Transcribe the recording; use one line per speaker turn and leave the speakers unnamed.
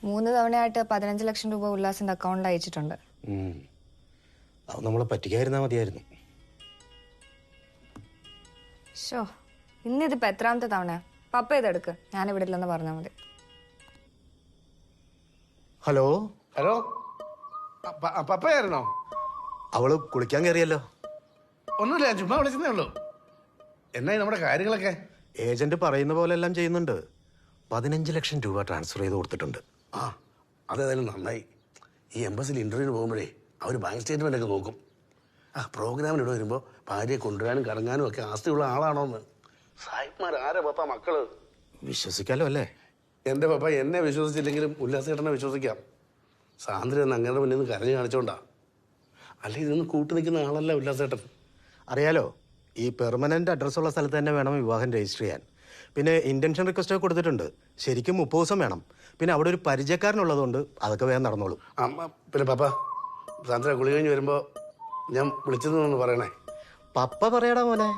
3 തവണയായിട്ട് 15 ലക്ഷം രൂപ ഉല്ലാസിന്റെ അക്കൗണ്ടിൽ അയച്ചിട്ടുണ്ട്.
അത് നമ്മളെ പറ്റിക്കായിരുന്നാ മതിയായിരുന്നു.
ഷോ, ഇന്നിതിപ്പോ എത്രാമത്തെ തവണയാ? പപ്പ ഇതെടുക്ക്, ഞാനിവിടെ ഇല്ലെന്ന് പറഞ്ഞാൽ മതി.
ഹലോ
ഹലോ, പപ്പയായിരുന്നോ?
അവള് കുളിക്കാൻ കയറിയല്ലോ.
ഒന്നുമില്ല, ഞാൻ ചുമ്മാ വിളിച്ചതേ ഉള്ളൂ. എന്നായി നമ്മുടെ കാര്യങ്ങളൊക്കെ?
ഏജന്റ് പറയുന്ന പോലെ എല്ലാം ചെയ്യുന്നുണ്ട്. 15 ലക്ഷം രൂപ ട്രാൻസ്ഫർ ചെയ്ത് കൊടുത്തിട്ടുണ്ട്.
ആ, അതേതായാലും നന്നായി. ഈ എംബസിൽ ഇന്റർവ്യൂവിന് പോകുമ്പോഴേ അവർ ബാങ്ക് സ്റ്റേറ്റ്മെന്റ് ഒക്കെ നോക്കും. പ്രോഗ്രാമിന് ഇവിടെ വരുമ്പോൾ ഭാര്യയെ കൊണ്ടുവരാനും കറങ്ങാനും ഒക്കെ ആസ്തിയുള്ള ആളാണോന്ന്. സായിപ്പ്മാർ ആരാ പപ്പ മക്കള്?
വിശ്വസിക്കാലോ അല്ലേ?
എൻ്റെ പപ്പ എന്നെ വിശ്വസിച്ചില്ലെങ്കിലും ഉല്ലാസേട്ടനെ വിശ്വസിക്കാം. സാന്ദ്ര എന്ന് അങ്ങനെ മുന്നിൽ നിന്ന് കരഞ്ഞു കാണിച്ചോണ്ടാ. അല്ല, ഇതൊന്നും കൂട്ടു നിൽക്കുന്ന ആളല്ല ഉല്ലാസേട്ടൻ.
അറിയാലോ, ഈ പെർമനന്റ് അഡ്രസ്സുള്ള സ്ഥലത്ത് തന്നെ വേണം വിവാഹം രജിസ്റ്റർ ചെയ്യാൻ. പിന്നെ ഇന്റൻഷൻ റിക്വസ്റ്റ് ഒക്കെ കൊടുത്തിട്ടുണ്ട്. ശരിക്കും 30 ദിവസം വേണം. പിന്നെ അവിടെ ഒരു പരിചയക്കാരനുള്ളതുകൊണ്ട് അതൊക്കെ വേഗം നടന്നോളൂ.
പിന്നെ പപ്പ, സാന്ദ്ര കുളി കഴിഞ്ഞ് വരുമ്പോൾ ഞാൻ വിളിച്ചതെന്നൊന്ന് പറയണേ.
പപ്പ പറയടാ മോനെ.